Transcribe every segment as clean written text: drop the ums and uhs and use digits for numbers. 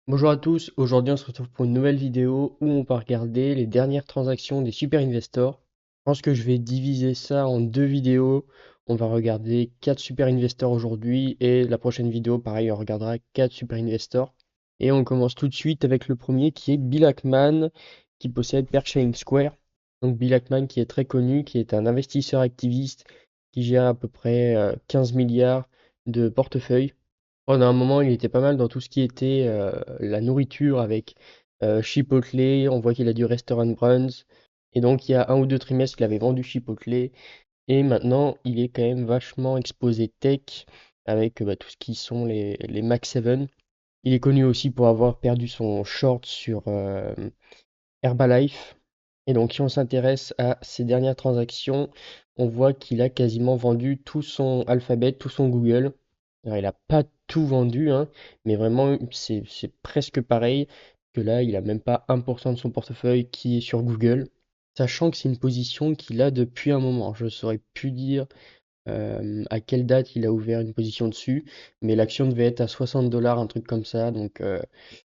Bonjour à tous, aujourd'hui on se retrouve pour une nouvelle vidéo où on va regarder les dernières transactions des super investors. Je pense que je vais diviser ça en deux vidéos. On va regarder 4 super investors aujourd'hui et la prochaine vidéo, pareil, on regardera 4 super investors. Et on commence tout de suite avec le premier qui est Bill Ackman qui possède Pershing Square. Donc Bill Ackman qui est très connu, qui est un investisseur activiste qui gère à peu près 15 milliards de portefeuille. Pendant un moment, il était pas mal dans tout ce qui était la nourriture avec Chipotle. On voit qu'il a du restaurant Bruns. Et donc, il y a un ou deux trimestres qu'il avait vendu Chipotle. Et maintenant, il est quand même vachement exposé tech avec bah, tout ce qui sont les Mac 7. Il est connu aussi pour avoir perdu son short sur Herbalife. Et donc, si on s'intéresse à ses dernières transactions, on voit qu'il a quasiment vendu tout son Alphabet, tout son Google. Alors, il n'a pas tout vendu, hein, mais vraiment, c'est presque pareil que là, il a même pas 1% de son portefeuille qui est sur Google, sachant que c'est une position qu'il a depuis un moment. Je ne saurais plus dire à quelle date il a ouvert une position dessus, mais l'action devait être à 60 dollars, un truc comme ça, donc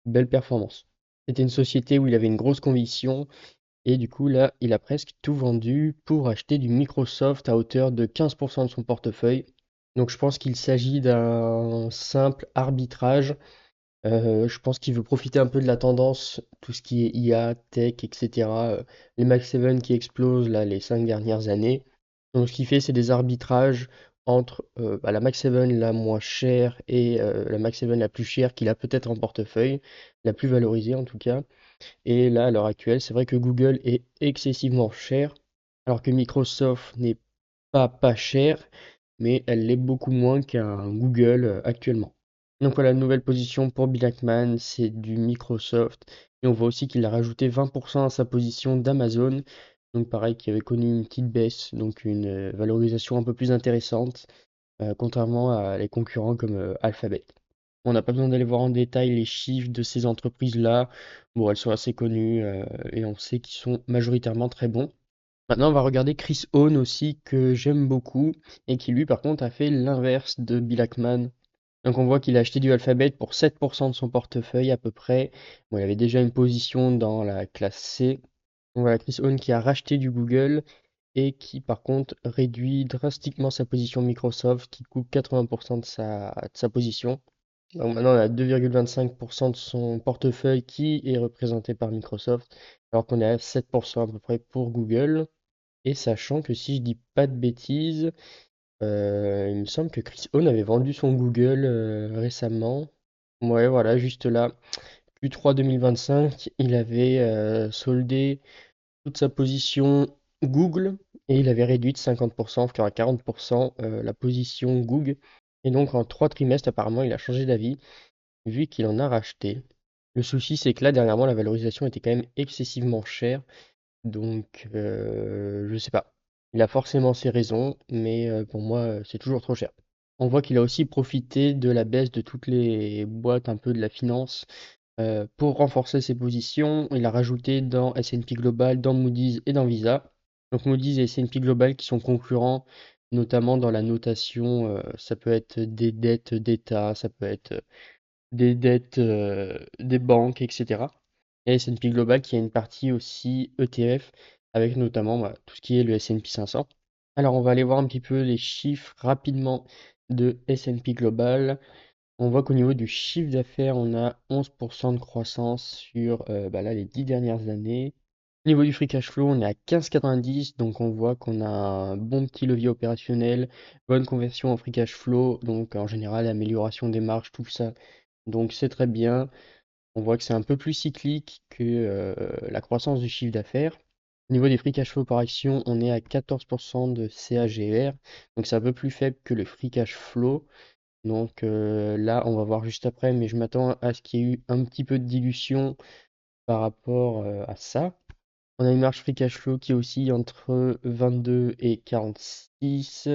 belle performance. C'était une société où il avait une grosse conviction, et du coup, là, il a presque tout vendu pour acheter du Microsoft à hauteur de 15% de son portefeuille. Donc je pense qu'il s'agit d'un simple arbitrage. Je pense qu'il veut profiter un peu de la tendance, tout ce qui est IA, tech, etc. Les Mac 7 qui explosent là, les 5 dernières années. Donc ce qu'il fait, c'est des arbitrages entre bah, la Mac 7 la moins chère et la Mac 7 la plus chère qu'il a peut-être en portefeuille, la plus valorisée en tout cas. Et là, à l'heure actuelle, c'est vrai que Google est excessivement cher, alors que Microsoft n'est pas cher, mais elle l'est beaucoup moins qu'un Google actuellement. Donc voilà, nouvelle position pour Bill Ackman, c'est du Microsoft. Et on voit aussi qu'il a rajouté 20% à sa position d'Amazon. Donc pareil, qui avait connu une petite baisse, donc une valorisation un peu plus intéressante, contrairement à les concurrents comme Alphabet. On n'a pas besoin d'aller voir en détail les chiffres de ces entreprises-là. Bon, elles sont assez connues et on sait qu'ils sont majoritairement très bons. Maintenant, on va regarder Chris Owen aussi, que j'aime beaucoup, et qui lui, par contre, a fait l'inverse de Bill Ackman. Donc on voit qu'il a acheté du Alphabet pour 7% de son portefeuille à peu près. Bon, il avait déjà une position dans la classe C. Donc voilà, Chris Owen qui a racheté du Google et qui, par contre, réduit drastiquement sa position Microsoft, qui coupe 80% de sa position. Donc maintenant, on a 2,25% de son portefeuille qui est représenté par Microsoft, alors qu'on est à 7% à peu près pour Google. Et sachant que si je dis pas de bêtises, il me semble que Chris Owen avait vendu son Google récemment. Ouais, voilà, juste là, Q3 2025, il avait soldé toute sa position Google et il avait réduit de 50%, enfin à 40% la position Google. Et donc en 3 trimestres, apparemment, il a changé d'avis vu qu'il en a racheté. Le souci, c'est que là, dernièrement, la valorisation était quand même excessivement chère. Donc, je sais pas. Il a forcément ses raisons, mais pour moi, c'est toujours trop cher. On voit qu'il a aussi profité de la baisse de toutes les boîtes un peu de la finance pour renforcer ses positions. Il a rajouté dans S&P Global, dans Moody's et dans Visa. Donc Moody's et S&P Global qui sont concurrents, notamment dans la notation. Ça peut être des dettes d'État, ça peut être des dettes des banques, etc. Et S&P Global qui a une partie aussi ETF avec notamment bah, tout ce qui est le S&P 500. Alors on va aller voir un petit peu les chiffres rapidement de S&P Global. On voit qu'au niveau du chiffre d'affaires, on a 11% de croissance sur bah là, les 10 dernières années. Au niveau du free cash flow, on est à 15,90, donc on voit qu'on a un bon petit levier opérationnel, bonne conversion en free cash flow, donc en général amélioration des marges, tout ça. Donc c'est très bien. On voit que c'est un peu plus cyclique que la croissance du chiffre d'affaires. Au niveau des free cash flow par action, on est à 14% de CAGR, donc c'est un peu plus faible que le free cash flow. Donc là, on va voir juste après, mais je m'attends à ce qu'il y ait eu un petit peu de dilution par rapport à ça. On a une marge free cash flow qui oscille entre 22 et 46,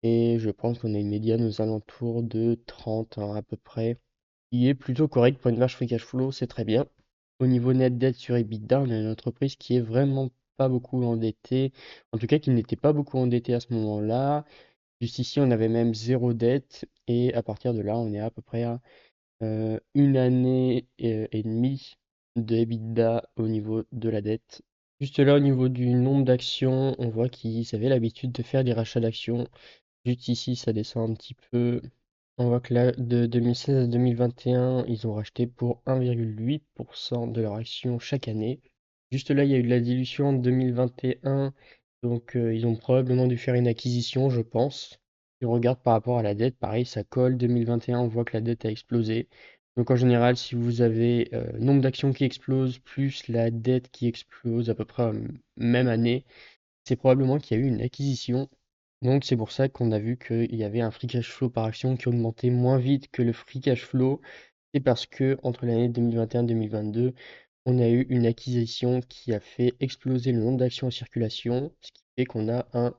et je pense qu'on a une médiane aux alentours de 30 hein, à peu près, qui est plutôt correct pour une marge free cash flow, c'est très bien. Au niveau net dette sur EBITDA, on a une entreprise qui est vraiment pas beaucoup endettée, en tout cas qui n'était pas beaucoup endettée à ce moment-là. Juste ici, on avait même zéro dette, et à partir de là, on est à peu près à Une année et demie de EBITDA au niveau de la dette. Juste là, au niveau du nombre d'actions, on voit qu'ils avaient l'habitude de faire des rachats d'actions. Juste ici, ça descend un petit peu. On voit que là, de 2016 à 2021, ils ont racheté pour 1,8% de leurs actions chaque année. Juste là, il y a eu de la dilution en 2021, donc ils ont probablement dû faire une acquisition, je pense. Si on regarde par rapport à la dette, pareil, ça colle. 2021, on voit que la dette a explosé. Donc en général, si vous avez nombre d'actions qui explose plus la dette qui explose à peu près même année, c'est probablement qu'il y a eu une acquisition. Donc c'est pour ça qu'on a vu qu'il y avait un free cash flow par action qui augmentait moins vite que le free cash flow. C'est parce que entre l'année 2021 et 2022, on a eu une acquisition qui a fait exploser le nombre d'actions en circulation, ce qui fait qu'on a un,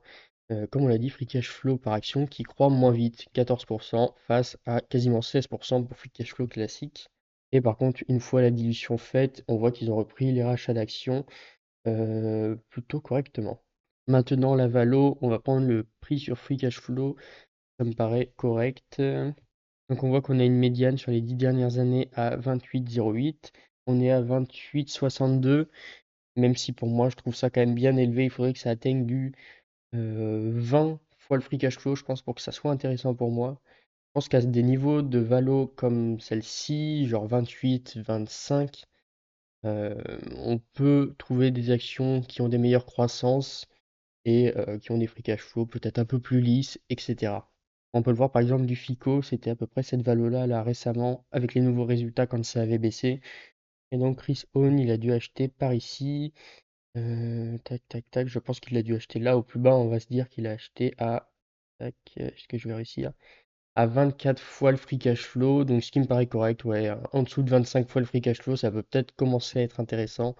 comme on l'a dit, free cash flow par action qui croît moins vite, 14% face à quasiment 16% pour free cash flow classique. Et par contre, une fois la dilution faite, on voit qu'ils ont repris les rachats d'actions plutôt correctement. Maintenant, la valo, on va prendre le prix sur free cash flow, ça me paraît correct. Donc on voit qu'on a une médiane sur les 10 dernières années à 28,08. On est à 28,62, même si pour moi je trouve ça quand même bien élevé. Il faudrait que ça atteigne du 20 fois le free cash flow, je pense, pour que ça soit intéressant pour moi. Je pense qu'à des niveaux de valo comme celle-ci, genre 28, 25, euh, on peut trouver des actions qui ont des meilleures croissances et qui ont des free cash flow peut-être un peu plus lisses, etc. On peut le voir par exemple du FICO, c'était à peu près cette valeur-là là, récemment, avec les nouveaux résultats quand ça avait baissé. Et donc Chris Owen, il a dû acheter par ici. Tac, tac, tac, je pense qu'il a dû acheter là au plus bas, on va se dire qu'il a acheté à. Tac, est-ce que je vais réussir? À 24 fois le free cash flow, donc ce qui me paraît correct, ouais, en dessous de 25 fois le free cash flow, ça peut peut-être commencer à être intéressant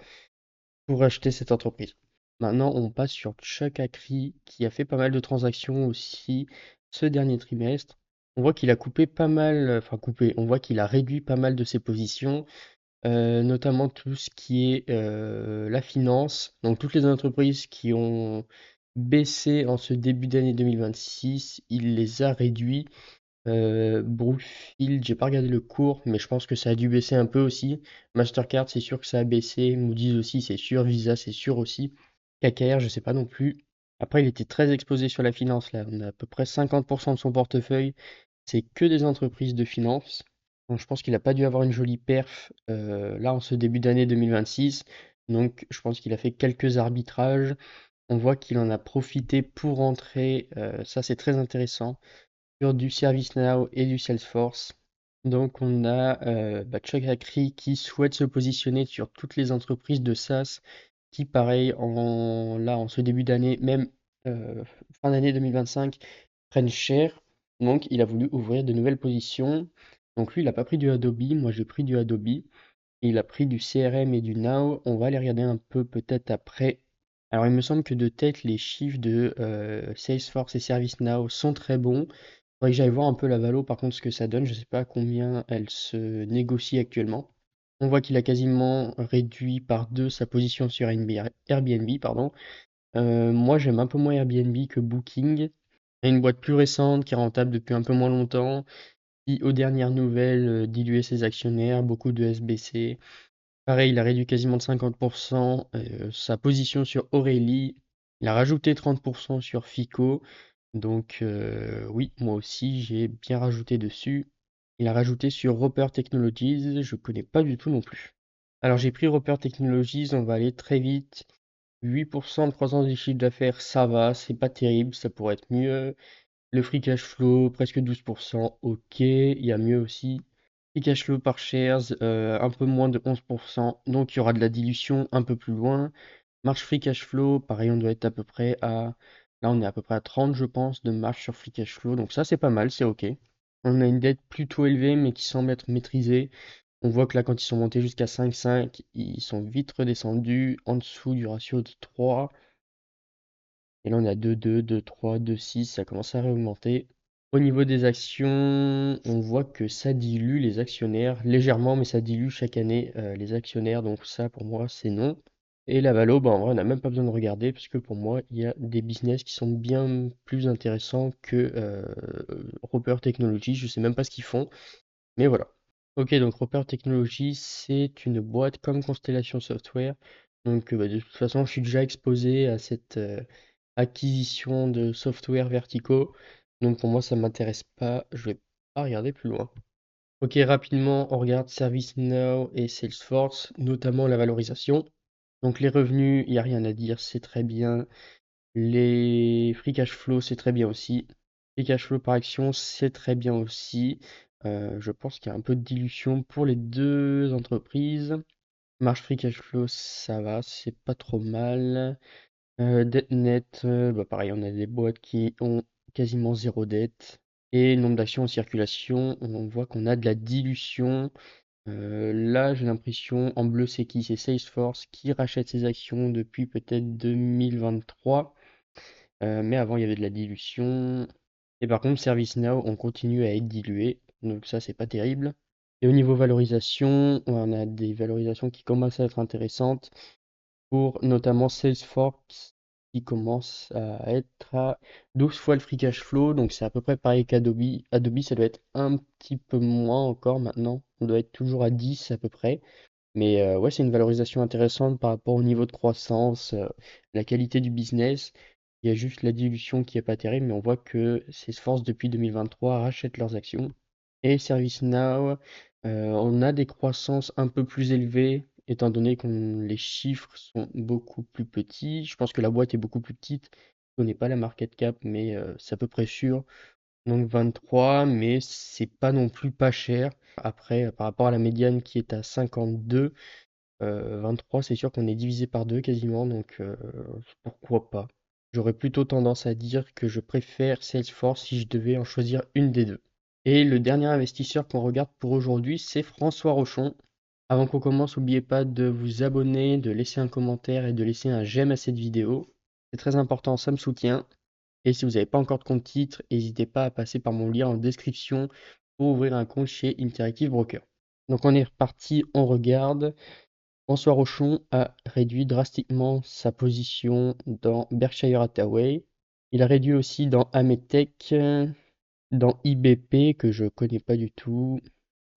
pour acheter cette entreprise. Maintenant, on passe sur Chuck Akri, qui a fait pas mal de transactions aussi ce dernier trimestre. On voit qu'il a coupé pas mal, enfin coupé, on voit qu'il a réduit pas mal de ses positions, notamment tout ce qui est la finance. Donc toutes les entreprises qui ont baissé en ce début d'année 2026, il les a réduits. Brookfield, j'ai pas regardé le cours, mais je pense que ça a dû baisser un peu aussi. Mastercard, c'est sûr que ça a baissé. Moody's aussi, c'est sûr. Visa, c'est sûr aussi. KKR, je sais pas non plus. Après, il était très exposé sur la finance là. On a à peu près 50% de son portefeuille. C'est que des entreprises de finance. Donc, je pense qu'il a pas dû avoir une jolie perf là en ce début d'année 2026. Donc, je pense qu'il a fait quelques arbitrages. On voit qu'il en a profité pour rentrer. Ça, c'est très intéressant sur du ServiceNow et du Salesforce. Donc on a Chuck Akri qui souhaite se positionner sur toutes les entreprises de SaaS qui, pareil, là, en ce début d'année, même euh, fin d'année 2025, prennent cher. Donc il a voulu ouvrir de nouvelles positions. Donc lui, il n'a pas pris du Adobe, moi j'ai pris du Adobe. Il a pris du CRM et du Now. On va les regarder un peu peut-être après. Alors il me semble que de tête, les chiffres de Salesforce et ServiceNow sont très bons. Faudrait que j'aille voir un peu la valo, par contre, ce que ça donne. Je sais pas à combien elle se négocie actuellement. On voit qu'il a quasiment réduit par deux sa position sur Airbnb, pardon. Moi, j'aime un peu moins Airbnb que Booking. C'est une boîte plus récente qui est rentable depuis un peu moins longtemps, qui, aux dernières nouvelles, diluait ses actionnaires, beaucoup de SBC. Pareil, il a réduit quasiment de 50% sa position sur Aurélie. Il a rajouté 30% sur Fico. Donc oui, moi aussi, j'ai bien rajouté dessus. Il a rajouté sur Roper Technologies, je connais pas du tout non plus. Alors j'ai pris Roper Technologies, on va aller très vite. 8% de croissance du chiffre d'affaires, ça va, c'est pas terrible, ça pourrait être mieux. Le free cash flow, presque 12%, ok, il y a mieux aussi. Free cash flow par shares, un peu moins de 11%, donc il y aura de la dilution un peu plus loin. Marge free cash flow, pareil, on doit être à peu près à... Là, on est à peu près à 30, je pense, de marge sur free cash flow, donc ça, c'est pas mal, c'est ok. On a une dette plutôt élevée, mais qui semble être maîtrisée. On voit que là, quand ils sont montés jusqu'à 5,5, ils sont vite redescendus en dessous du ratio de 3. Et là, on est à 2,2, 2,3, 2,6, ça commence à réaugmenter. Au niveau des actions, on voit que ça dilue les actionnaires légèrement, mais ça dilue chaque année les actionnaires. Donc ça, pour moi, c'est non. Et la valo, bah, en vrai, on n'a même pas besoin de regarder, parce que pour moi, il y a des business qui sont bien plus intéressants que Roper Technologies. Je sais même pas ce qu'ils font, mais voilà. Ok, donc Roper Technologies, c'est une boîte comme Constellation Software. Donc bah, de toute façon, je suis déjà exposé à cette acquisition de software verticaux. Donc pour moi, ça m'intéresse pas. Je vais pas regarder plus loin. Ok, rapidement, on regarde ServiceNow et Salesforce, notamment la valorisation. Donc les revenus, il n'y a rien à dire, c'est très bien. Les free cash flow, c'est très bien aussi. Free cash flow par action, c'est très bien aussi. Je pense qu'il y a un peu de dilution pour les deux entreprises. Marge free cash flow, ça va, c'est pas trop mal. Dette net, bah pareil, on a des boîtes qui ont quasiment zéro dette. Et nombre d'actions en circulation, on voit qu'on a de la dilution. Là, j'ai l'impression, en bleu, c'est qui? C'est Salesforce qui rachète ses actions depuis peut-être 2023. Mais avant, il y avait de la dilution. Et par contre, ServiceNow, on continue à être dilué. Donc ça, c'est pas terrible. Et au niveau valorisation, on a des valorisations qui commencent à être intéressantes pour notamment Salesforce qui commence à être à 12 fois le free cash flow. Donc c'est à peu près pareil qu'Adobe. Adobe, ça doit être un petit peu moins encore maintenant. On doit être toujours à 10 à peu près. Mais ouais, c'est une valorisation intéressante par rapport au niveau de croissance, la qualité du business. Il y a juste la dilution qui est pas terrible, mais on voit que Salesforce depuis 2023 rachète leurs actions. Et ServiceNow, on a des croissances un peu plus élevées, étant donné que les chiffres sont beaucoup plus petits. Je pense que la boîte est beaucoup plus petite. Je connais pas la market cap, mais c'est à peu près sûr. Donc 23, mais c'est pas non plus pas cher. Après, par rapport à la médiane qui est à 52, 23, c'est sûr qu'on est divisé par deux quasiment, donc pourquoi pas. J'aurais plutôt tendance à dire que je préfère Salesforce si je devais en choisir une des deux. Et le dernier investisseur qu'on regarde pour aujourd'hui, c'est François Rochon. Avant qu'on commence, n'oubliez pas de vous abonner, de laisser un commentaire et de laisser un j'aime à cette vidéo. C'est très important, ça me soutient. Et si vous n'avez pas encore de compte titre, n'hésitez pas à passer par mon lien en description pour ouvrir un compte chez Interactive Broker. Donc on est reparti, on regarde. François Rochon a réduit drastiquement sa position dans Berkshire Hathaway. Il a réduit aussi dans Ametec, dans IBP que je connais pas du tout.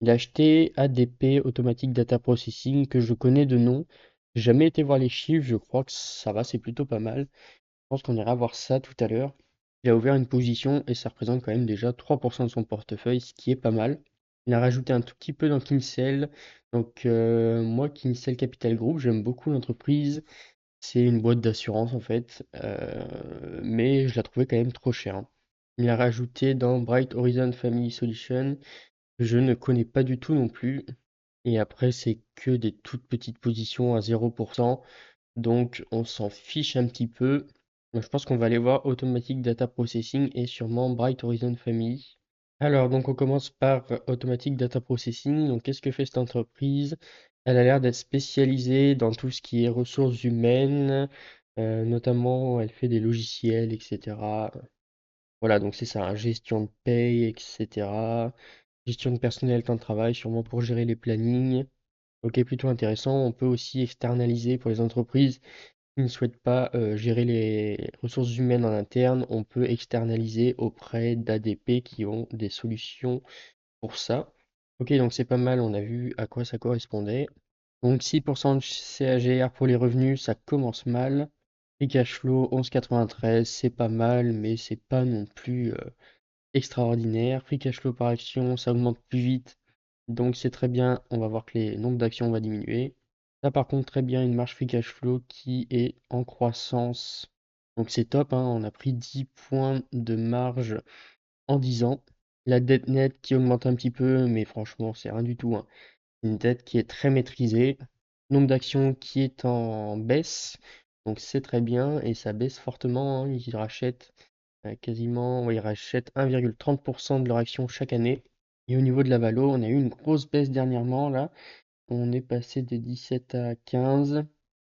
Il a acheté ADP Automatic Data Processing que je connais de nom. J'ai jamais été voir les chiffres, je crois que ça va, c'est plutôt pas mal. Je pense qu'on ira voir ça tout à l'heure. Il a ouvert une position et ça représente quand même déjà 3% de son portefeuille, ce qui est pas mal. Il a rajouté un tout petit peu dans Kinsale. Donc moi, Kinsale Capital Group, j'aime beaucoup l'entreprise. C'est une boîte d'assurance en fait, mais je la trouvais quand même trop chère, hein. Il a rajouté dans Bright Horizon Family Solution, que je ne connais pas du tout non plus. Et après, c'est que des toutes petites positions à 0%. Donc on s'en fiche un petit peu. Donc, je pense qu'on va aller voir Automatic Data Processing et sûrement Bright Horizon Family. Alors donc on commence par Automatic Data Processing. Donc qu'est-ce que fait cette entreprise? Elle a l'air d'être spécialisée dans tout ce qui est ressources humaines, notamment elle fait des logiciels, etc. Voilà, donc c'est ça, hein, gestion de paye, etc. Gestion de personnel, temps de travail, sûrement pour gérer les plannings. Ok, plutôt intéressant. On peut aussi externaliser pour les entreprises qui ne souhaitent pas gérer les ressources humaines en interne. On peut externaliser auprès d'ADP qui ont des solutions pour ça. Ok, donc c'est pas mal. On a vu à quoi ça correspondait. Donc 6% de CAGR pour les revenus, ça commence mal. Free cash flow 11,93, c'est pas mal, mais c'est pas non plus extraordinaire. Free cash flow par action, ça augmente plus vite. Donc c'est très bien, on va voir que les nombres d'actions va diminuer. Là par contre très bien une marge free cash flow qui est en croissance. Donc c'est top, hein, on a pris 10 points de marge en 10 ans. La dette nette qui augmente un petit peu, mais franchement c'est rien du tout, hein. Une dette qui est très maîtrisée. Nombre d'actions qui est en baisse. Donc c'est très bien et ça baisse fortement, hein. Ils rachètent quasiment, ouais, ils rachètent 1,30% de leurs actions chaque année. Et au niveau de la valo, on a eu une grosse baisse dernièrement là. On est passé de 17 à 15.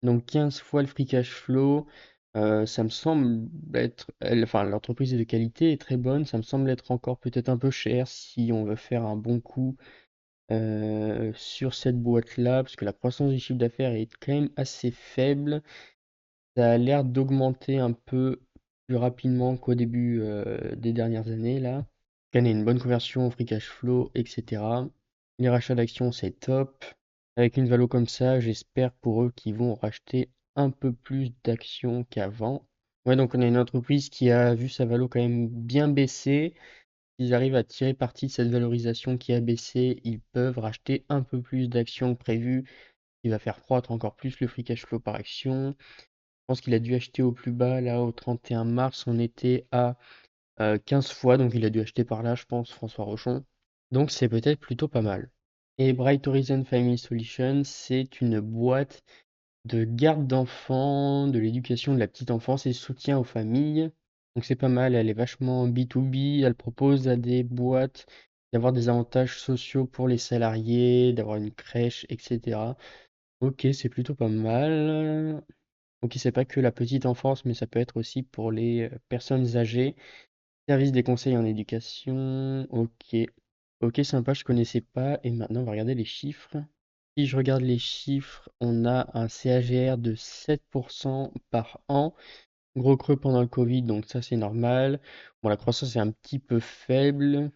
Donc 15 fois le free cash flow. Ça me semble être, enfin l'entreprise est de qualité, est très bonne. Ça me semble être encore peut-être un peu cher si on veut faire un bon coup sur cette boîte-là, parce que la croissance du chiffre d'affaires est quand même assez faible. Ça a l'air d'augmenter un peu plus rapidement qu'au début des dernières années là. Elle a une bonne conversion au free cash flow, etc. Les rachats d'actions, c'est top. Avec une valo comme ça, j'espère pour eux qu'ils vont racheter un peu plus d'actions qu'avant. Ouais, donc on a une entreprise qui a vu sa valo quand même bien baisser. S'ils arrivent à tirer parti de cette valorisation qui a baissé, ils peuvent racheter un peu plus d'actions que prévu, ce qui va faire croître encore plus le free cash flow par action. Je pense qu'il a dû acheter au plus bas, là, au 31 mars, on était à 15 fois, donc il a dû acheter par là, je pense, François Rochon. Donc c'est peut-être plutôt pas mal. Et Bright Horizon Family Solutions, c'est une boîte de garde d'enfants, de l'éducation de la petite enfance et soutien aux familles. Donc c'est pas mal, elle est vachement B2B, elle propose à des boîtes d'avoir des avantages sociaux pour les salariés, d'avoir une crèche, etc. Ok, c'est plutôt pas mal. Ok, c'est pas que la petite enfance, mais ça peut être aussi pour les personnes âgées. Service des conseils en éducation. Ok. Ok, sympa, je connaissais pas. Et maintenant, on va regarder les chiffres. Si je regarde les chiffres, on a un CAGR de 7% par an. Gros creux pendant le Covid, donc ça c'est normal. Bon, la croissance est un petit peu faible.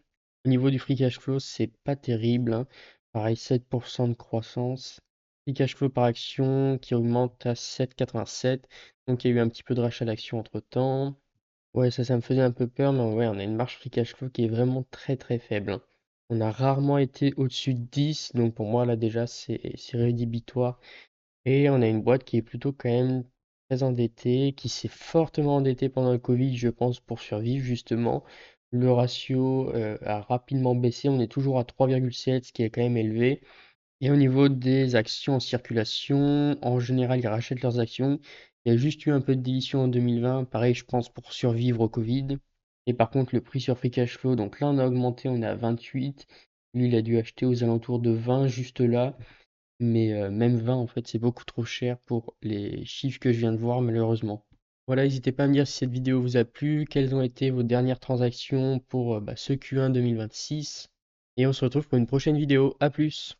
Au niveau du free cash flow, c'est pas terrible, hein. Pareil, 7% de croissance. Free cash flow par action qui augmente à 7,87. Donc il y a eu un petit peu de rachat d'actions entre-temps. Ouais, ça me faisait un peu peur, mais ouais, on a une marge free cash flow qui est vraiment très très faible, hein. On a rarement été au-dessus de 10, donc pour moi là déjà c'est rédhibitoire. Et on a une boîte qui est plutôt quand même très endettée, qui s'est fortement endettée pendant le Covid, je pense, pour survivre justement. Le ratio a rapidement baissé, on est toujours à 3,7, ce qui est quand même élevé. Et au niveau des actions en circulation, en général, ils rachètent leurs actions. Il y a juste eu un peu de dilution en 2020, pareil, je pense, pour survivre au Covid. Et par contre, le prix sur Free Cash Flow, donc là, on a augmenté, on est à 28. Lui, il a dû acheter aux alentours de 20 juste là. Mais même 20, en fait, c'est beaucoup trop cher pour les chiffres que je viens de voir, malheureusement. Voilà, n'hésitez pas à me dire si cette vidéo vous a plu, quelles ont été vos dernières transactions pour ce Q1 2026. Et on se retrouve pour une prochaine vidéo. À plus!